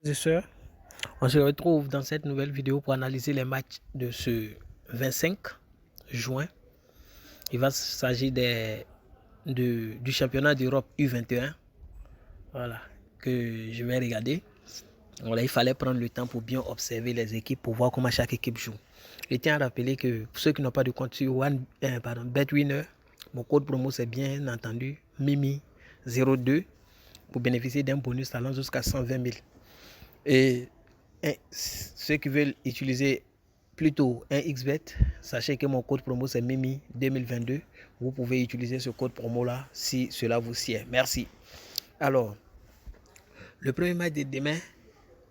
Et sœurs, on se retrouve dans cette nouvelle vidéo pour analyser les matchs de ce 25 juin. Il va s'agir du championnat d'Europe U21. Voilà, que je vais regarder. Voilà, il fallait prendre le temps pour bien observer les équipes, pour voir comment chaque équipe joue. Je tiens à rappeler que pour ceux qui n'ont pas de compte sur BetWinner, mon code promo c'est bien entendu Mimi02 pour bénéficier d'un bonus allant jusqu'à 120 000. Et ceux qui veulent utiliser plutôt un XBet, sachez que mon code promo c'est Mimi 2022. Vous pouvez utiliser ce code promo là si cela vous sied. Merci. Alors, le premier match de demain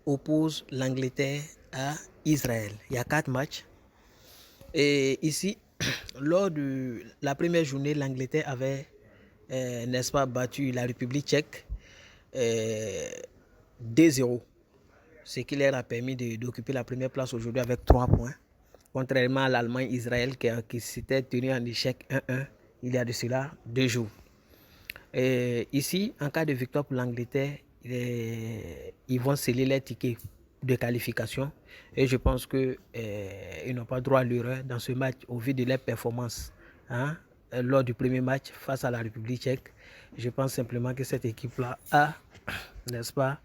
oppose l'Angleterre à Israël. Il y a 4 matchs. Et ici, lors de la première journée, l'Angleterre avait, n'est-ce pas, battu la République tchèque 2-0. Ce qui leur a permis d'occuper la première place aujourd'hui avec 3 points. Contrairement à l'Allemagne-Israël qui s'était tenu en échec 1-1 il y a de cela 2 jours. Et ici, en cas de victoire pour l'Angleterre, ils vont sceller les tickets de qualification. Et je pense qu'ils n'ont pas droit à l'erreur dans ce match au vu de leur performance. Lors du premier match face à la République tchèque, je pense simplement que cette équipe-là a, n'est-ce pas,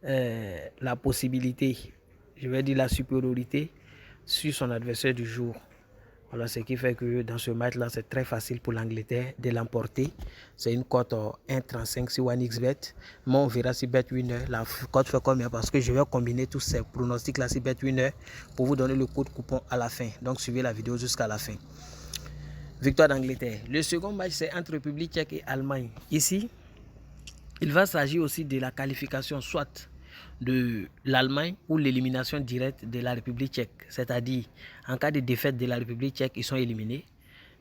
la possibilité, je vais dire la supériorité sur son adversaire du jour. Voilà, ce qui fait que dans ce match-là, c'est très facile pour l'Angleterre de l'emporter. C'est une cote 1,35 sur OneXBet. Mais on verra si BetWinner, la cote fait combien, parce que je vais combiner tous ces pronostics-là sur BetWinner pour vous donner le code coupon à la fin. Donc suivez la vidéo jusqu'à la fin. Victoire d'Angleterre. Le second match, c'est entre République tchèque et Allemagne. Ici, il va s'agir aussi de la qualification soit de l'Allemagne ou l'élimination directe de la République tchèque. C'est-à-dire, en cas de défaite de la République tchèque, ils sont éliminés.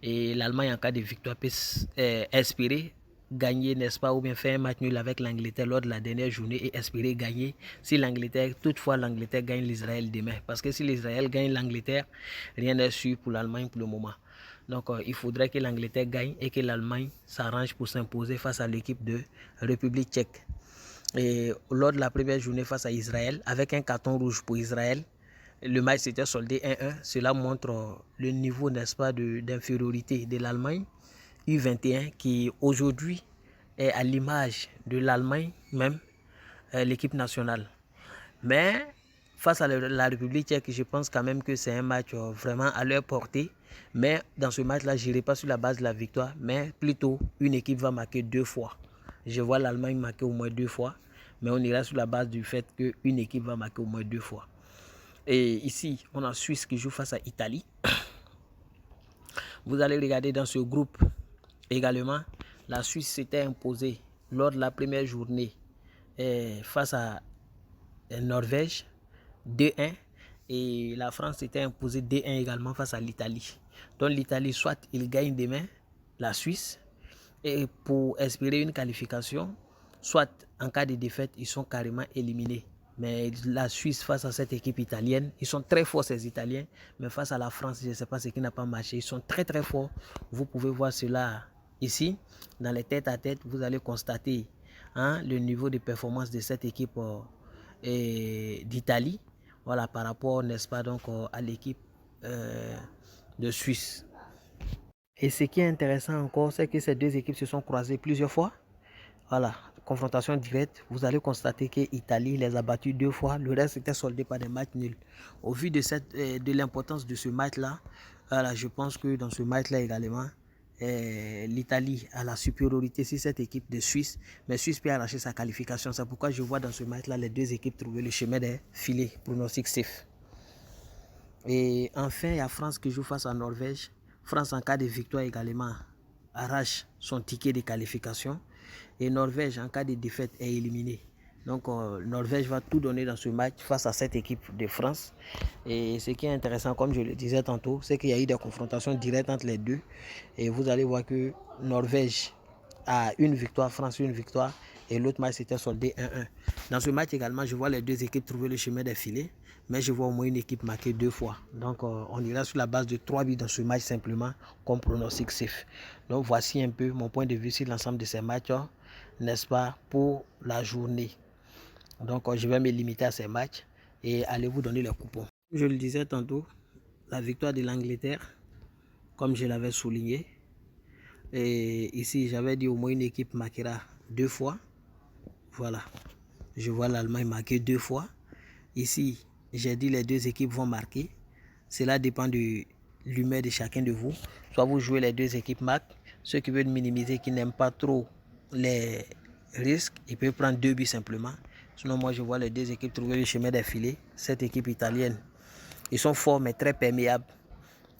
Et l'Allemagne, en cas de victoire, peut espérer gagner, n'est-ce pas, ou bien faire un match nul avec l'Angleterre lors de la dernière journée et espérer gagner si l'Angleterre, toutefois l'Angleterre gagne l'Israël demain. Parce que si l'Israël gagne l'Angleterre, rien n'est sûr pour l'Allemagne pour le moment. Donc il faudrait que l'Angleterre gagne et que l'Allemagne s'arrange pour s'imposer face à l'équipe de République tchèque. Et lors de la première journée face à Israël, avec un carton rouge pour Israël, le match s'était soldé 1-1. Cela montre le niveau, n'est-ce pas, d'infériorité de l'Allemagne U21 qui aujourd'hui est à l'image de l'Allemagne même, l'équipe nationale. Mais face à la République tchèque, je pense quand même que c'est un match vraiment à leur portée. Mais dans ce match-là, je n'irai pas sur la base de la victoire, mais plutôt une équipe va marquer 2 fois. Je vois l'Allemagne marquer au moins 2 fois, mais on ira sur la base du fait qu'une équipe va marquer au moins 2 fois. Et ici, on a Suisse qui joue face à Italie. Vous allez regarder dans ce groupe également, la Suisse s'était imposée lors de la première journée face à Norvège 2-1 et la France s'était imposée 2-1 également face à l'Italie. Donc l'Italie, soit il gagne demain la Suisse et pour espérer une qualification, soit en cas de défaite, ils sont carrément éliminés. Mais la Suisse face à cette équipe italienne, ils sont très forts ces Italiens, mais face à la France, je ne sais pas ce qui n'a pas marché. Ils sont très très forts. Vous pouvez voir cela ici, dans les têtes à tête, vous allez constater le niveau de performance de cette équipe d'Italie. Voilà, par rapport, n'est-ce pas, donc à l'équipe de Suisse. Et ce qui est intéressant encore, c'est que ces deux équipes se sont croisées plusieurs fois. Voilà, confrontation directe. Vous allez constater que l'Italie les a battus 2 fois. Le reste était soldé par des matchs nuls. Au vu de l'importance de ce match-là, voilà, je pense que dans ce match-là également, l'Italie a la supériorité sur cette équipe de Suisse. Mais Suisse peut arracher sa qualification. C'est pourquoi je vois dans ce match-là les deux équipes trouver le chemin des filets. Pronostic safe. Et enfin, il y a France qui joue face à Norvège. France, en cas de victoire également, arrache son ticket de qualification. Et Norvège, en cas de défaite, est éliminée. Donc, Norvège va tout donner dans ce match face à cette équipe de France. Et ce qui est intéressant, comme je le disais tantôt, c'est qu'il y a eu des confrontations directes entre les deux. Et vous allez voir que Norvège a une victoire, France une victoire. Et l'autre match s'était soldé 1-1. Dans ce match également, je vois les deux équipes trouver le chemin des filets. Mais je vois au moins une équipe marquer 2 fois. Donc, on ira sur la base de 3 buts dans ce match simplement comme pronostic safe. Donc, voici un peu mon point de vue sur l'ensemble de ces matchs, n'est-ce pas, pour la journée. Donc, je vais me limiter à ces matchs et allez vous donner les coupons. Je le disais tantôt, la victoire de l'Angleterre, comme je l'avais souligné. Et ici, j'avais dit au moins une équipe marquera 2 fois. Voilà. Je vois l'Allemagne marquer 2 fois. Ici, j'ai dit les 2 équipes vont marquer. Cela dépend de l'humeur de chacun de vous. Soit vous jouez les 2 équipes marquent. Ceux qui veulent minimiser, qui n'aiment pas trop les risques, ils peuvent prendre 2 buts simplement. Sinon, moi, je vois les 2 équipes trouver le chemin des filets. Cette équipe italienne, ils sont forts mais très perméables.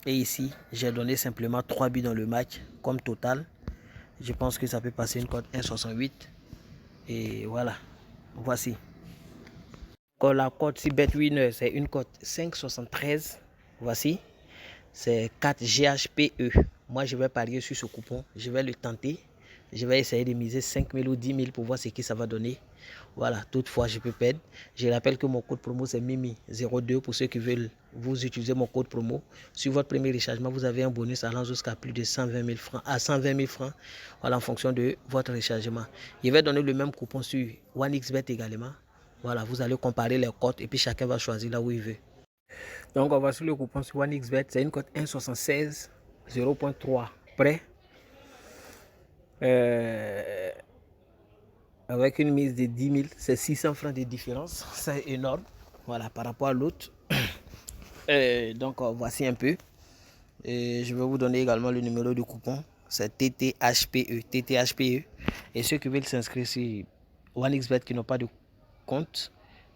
Et ici, j'ai donné simplement 3 buts dans le match comme total. Je pense que ça peut passer une cote 1,68. Et voilà, voici. La cote si BetWinner, c'est une cote 5,73. Voici, c'est 4 GHPE. Moi, je vais parier sur ce coupon. Je vais le tenter. Je vais essayer de miser 5 000 ou 10 000 pour voir ce que ça va donner. Voilà, toutefois, je peux perdre. Je rappelle que mon code promo, c'est Mimi02 pour ceux qui veulent vous utiliser mon code promo. Sur votre premier rechargement, vous avez un bonus allant jusqu'à plus de 120 000 francs, à 120 000 francs, voilà, en fonction de votre rechargement. Je vais donner le même coupon sur OneXBet également. Voilà, vous allez comparer les cotes et puis chacun va choisir là où il veut. Donc, on va sur le coupon sur OneXBet. C'est une cote 1,76, 0,3 prêt. Avec une mise de 10 000, c'est 600 francs de différence. C'est énorme. Voilà, par rapport à l'autre. Donc, voici un peu. Et je vais vous donner également le numéro de coupon. C'est TTHPE. TTHPE. Et ceux qui veulent s'inscrire sur OneXBet qui n'ont pas de compte,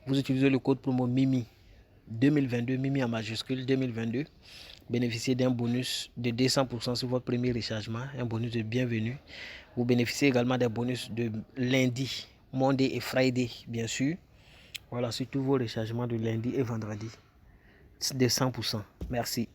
vous utilisez le code promo MIMI 2022, MIMI en majuscule 2022. Bénéficiez d'un bonus de 200% sur votre premier rechargement, un bonus de bienvenue. Vous bénéficiez également des bonus de lundi, Monday et Friday, bien sûr. Voilà, sur tous vos rechargements de lundi et vendredi, de 100%. Merci.